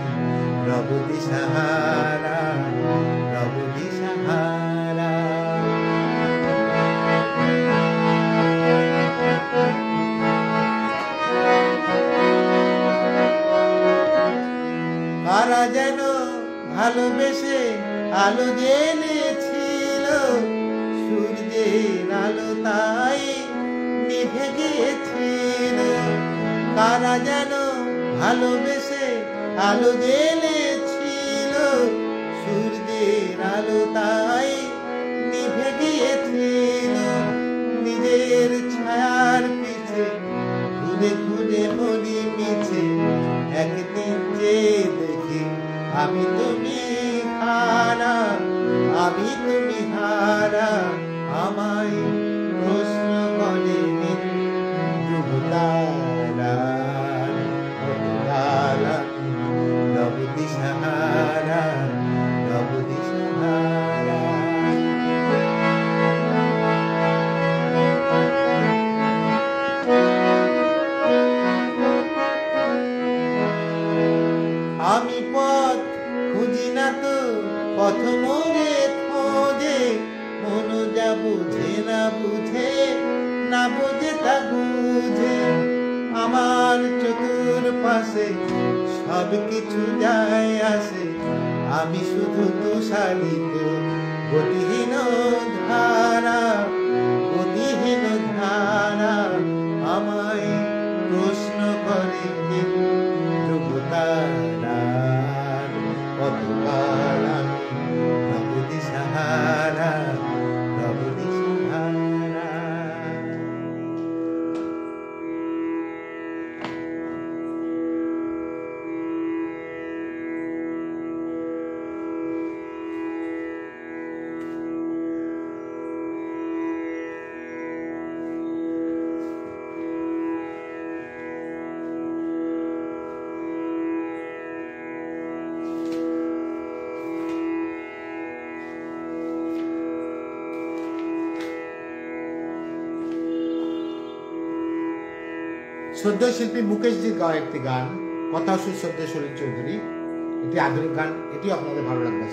রব দিশাহারা, রব দিশাহারা। কারা যেন ভালোবেসে আলো জ্বেলেছিল, সূর্যের আলো তাই নিভে গিয়েছিল। কারা যেন ভালোবেসে আলো জ্বেলেছিল, সূর্যের আলো তাই নিভে গিয়েছিল। নিজের ছায়ার পিছে ঘুরে ঘুরে মরি মিছে, একদিন যে দেখি আমি তুমি হারা, আমি তুমি হারা। আমায় প্রশ্ন করে নীল ধ্রুব তারা, কতকাল আমি রব দিশাহারা, রব দিশাহারা। আমি পথ খুঁজি না তো, পথ মোরে খোঁজে, মন যা বুঝে না বুঝে, না বুঝে তা বুঝে। আমার চতুর্পাশে সব কিছু যায় আসে, আমি শুধু তুষারিত গতিহীন ধারা, গতিহীন ধারা। আমায় প্রশ্ন করে নীল ধ্রুব তারার, কতকাল আমি রব দিশাহারা, রব দিশাহারা। শ্রদ্ধেয় শিল্পী মুকেশজির গাওয়া একটি গান, কথা সুর শ্রদ্ধেয় সলিল চৌধুরী। এটি আধুনিক গান, এটি আপনাদের ভালো লাগবে।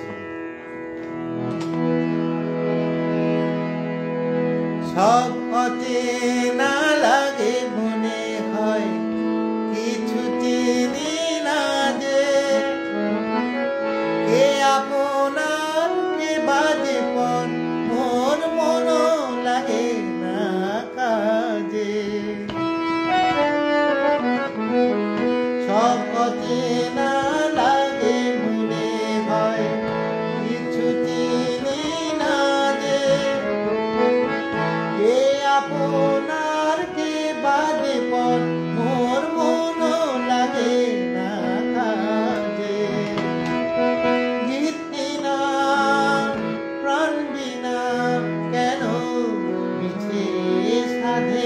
সব অচেনা লাগে মনে হয়, কিছু চিনি না যে, কে আপনার কে বাজে পর, মোর মন লাগে না কাজে। সব অচেনা লাগে মনে হয়, কিছু চিনি না যে, কে আপনার কে বাজে পর, মোর মন লাগে না কাজে। গীতি না প্রাণ বিনা কেন মিছে সাধে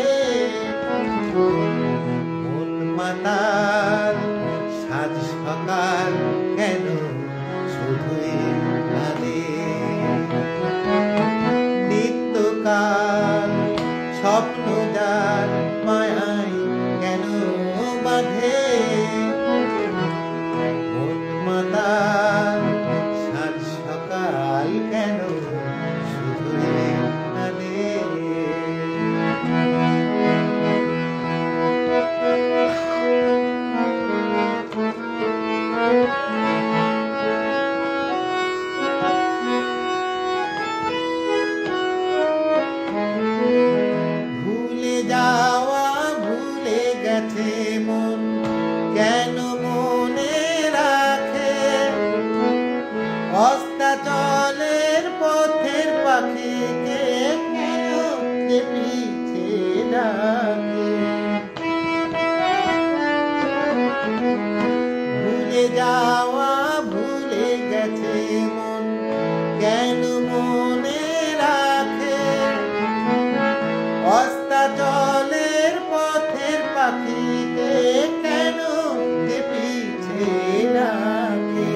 পাখিকে কেন যে পিছে ডাকে ভুলে যাওয়া ভুলে গেছে মন কেন মনে রাখে অস্তাচলের পথের পাখিকে কেন যে পিছে ডাকে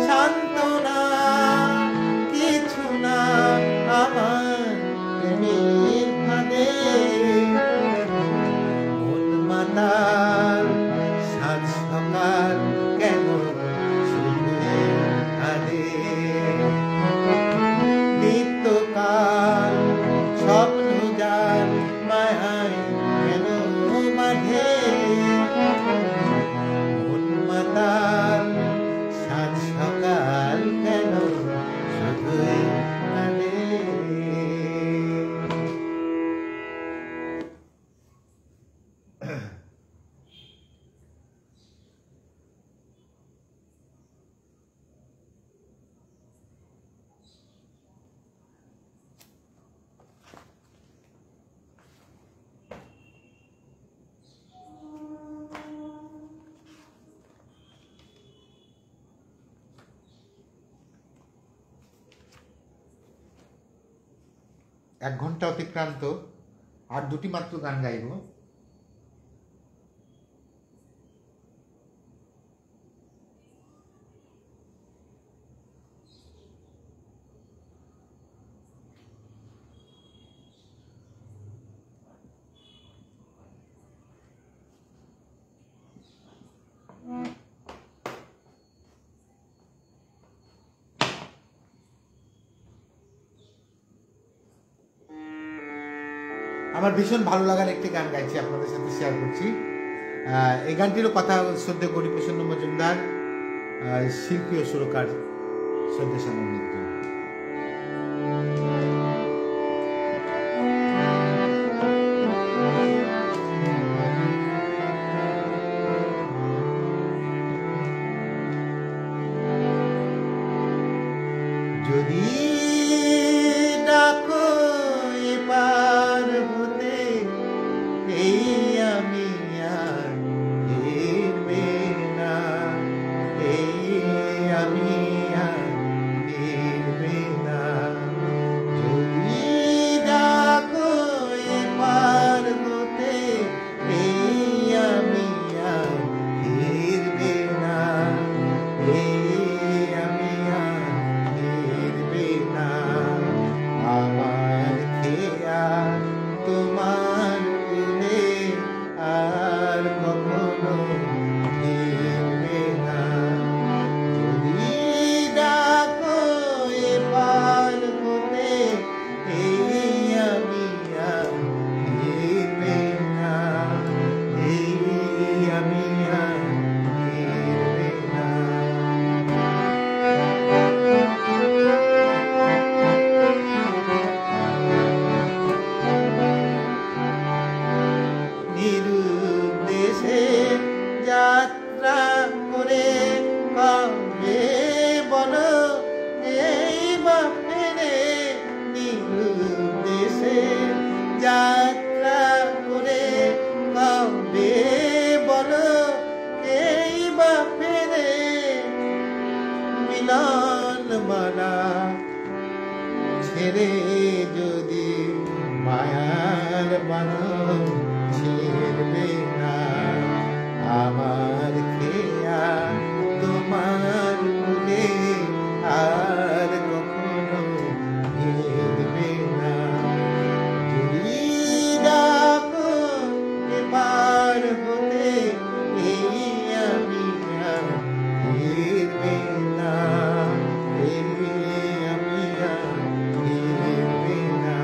সান্ত্বনা কিছু না আমার প্রেমের ফাঁদে মন মাতাল সাত সকাল কেন শুধু কাঁদে নিত্যকাল স্বপ্ন যার মায়ায় কেন মাঝে মন মাতাল সাত সকাল কেন শুধুই কাঁদে। এক ঘন্টা অতিক্রান্ত, আর দুটি মাত্র গান গাইব। আমার ভীষণ ভালো লাগার একটি গান গাইছি, আপনাদের সাথে শেয়ার করছি। এই গানটিরও কথা শ্রদ্ধেয় গৌরীপ্রসন্ন মজুমদার, শিল্পী ও সুরকার শ্রদ্ধেয় শ্যামল মিত্র। যদি ডাকো এবার হতে এই আমি আর ফিরবে না, এই আমি আর ফিরবে না। যদি ডাকো এবার হতে এই আমি আর ফিরবে না, এই আমি আর ফিরবে না। আমার খেয়া তোমার কুলে আর কখনো ফিরবে না। যদি ডাকো এবার হতে এই আমি আর ফিরবে না, এই আমি আর ফিরবে না। নিরুদ্দেশে যাত্রা করে কবে বলো এই বা ফেরে, নিরুদ্দেশে যাত্রা করে কবে বলো এই বা ফেরে। মিলন মালা ছেড়ে যদি মায়ার বাঁধন ছিঁড়বে না, আমার খেয়া তোমার কুলে আর কখনো ফিরবে না। যদি ডাকো এবার হতে এই আমি আর ফিরবে না, এই আমি আর ফিরবে না।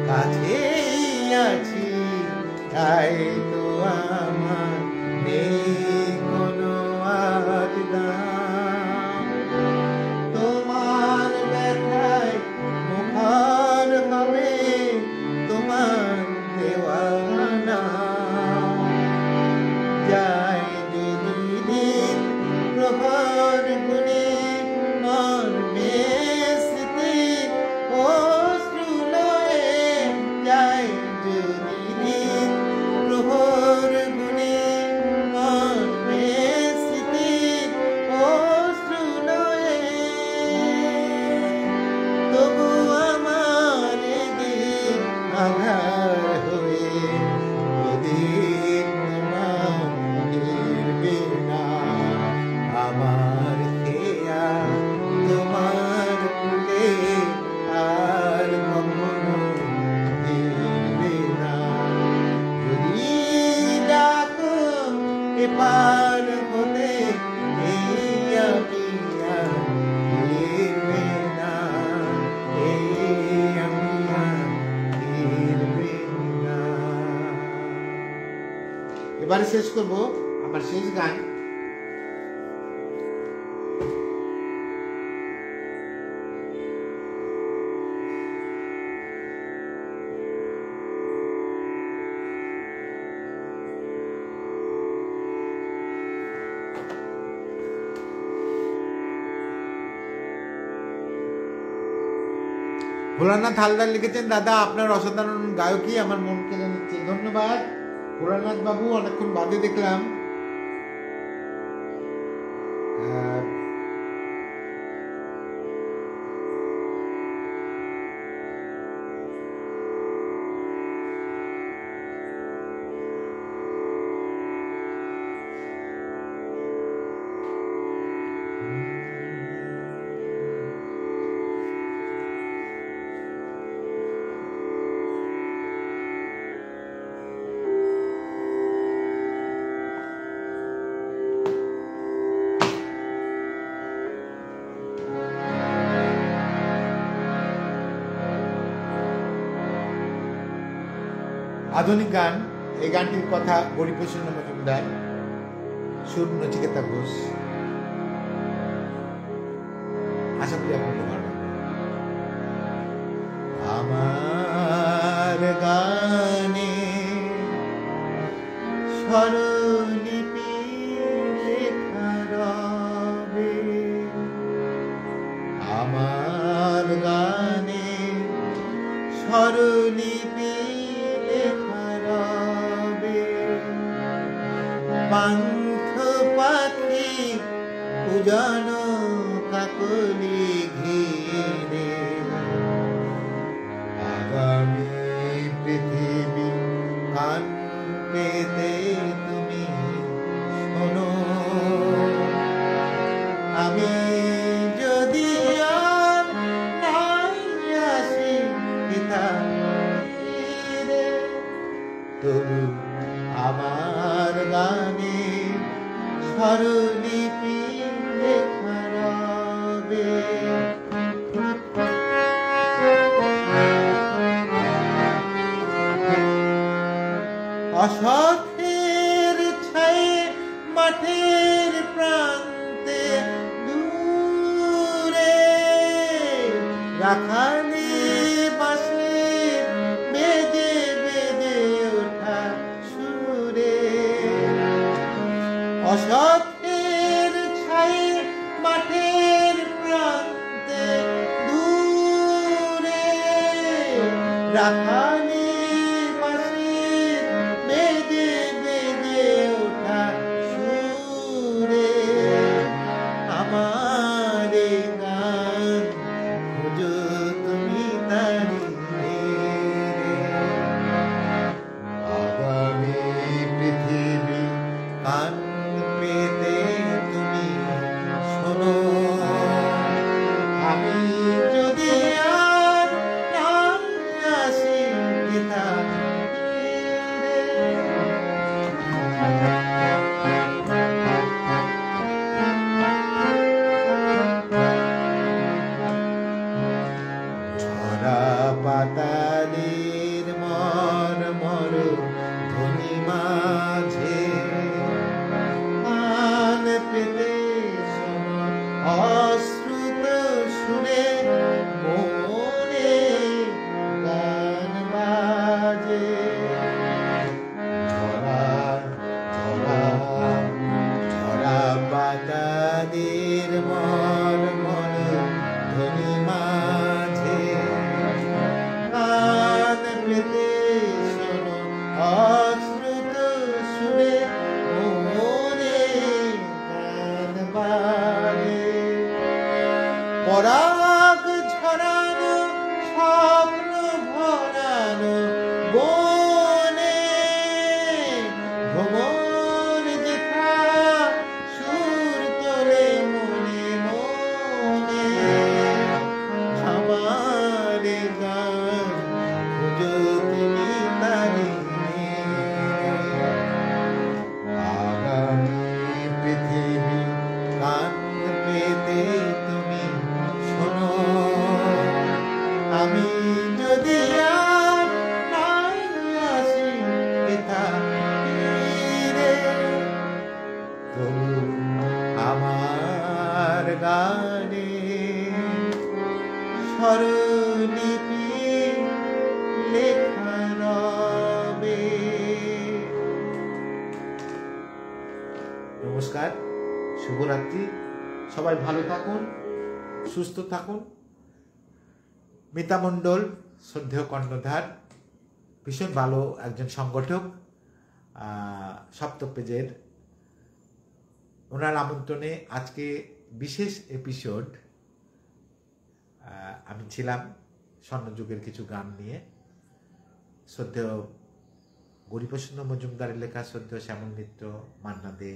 কাছেই আছি তাই তো আমার নেই কোনো আর দাম, তোমার ব্যথায় মুখর হবে তোমার দেওয়ানা। এবারে শেষ করব আমার শেষ গান। ভোলানাথ হালদার লিখেছেন, দাদা আপনার অসাধারণ গায়কই আমার মন কেড়ে নিচ্ছে। ধন্যবাদ ভোলানাথ বাবু, অনেকক্ষণ বাদে দেখলাম। আধুনিক গান, এই গানটির কথা হরিপ্রসন্ন মজুমদার, সুর নচিকেতা ঘোষ। আশা করি আপনাদের ভালো লাগবে। আমার গানে স্বরলিপি লেখা রবে, আমার গানে স্বরলিপি পান্থ পাখি পূজন কাকলি ঘিরে, আগামী পৃথিবী কান পেতে তুমি শোনো, আমি যদি আর নাই আসি রে, তবু আমার গানে স্বরলিপি লেখা রবে। অশথের ছায়ে মাঠের প্রান্তে দূরে রাখালি বাসে বেজে বেজে ওঠা সুরে, অশথের ছায়ে মাঠের প্রান্তে দূরে রাখালি বাসে বেজে বেজে ওঠা সুরে, আমার গান খুঁজো তুমি তারি, আগামী পৃথিবী কান পেতে
গানে স্বরলিপি লেখা রবে। নমস্কার, শুভরাত্রি, সবাই ভালো থাকুন, সুস্থ থাকুন। মিতা মণ্ডল, শ্রদ্ধেয় কর্ণধার, ভীষণ ভালো একজন সংগঠক, সপ্তম পেজের। ওনার আমন্ত্রণে আজকে বিশেষ এপিসোড আমি ছিলাম স্বর্ণযুগের কিছু গান নিয়ে। শ্রদ্ধেয় গৌরীপ্রসন্ন মজুমদারের লেখা, শ্রদ্ধেয় শ্যামল মিত্র, মান্না দে,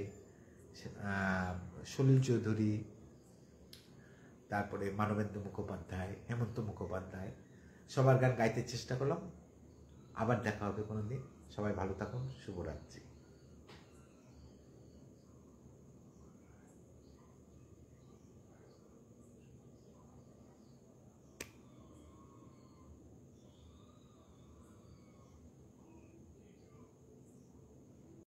সলিল চৌধুরী, তারপরে মানবেন্দ্র মুখোপাধ্যায়, হেমন্ত মুখোপাধ্যায়, সবার গান গাইতে চেষ্টা করলাম। আবার দেখা হবে কোনোদিন। সবাই ভালো থাকুন, শুভরাত্রি।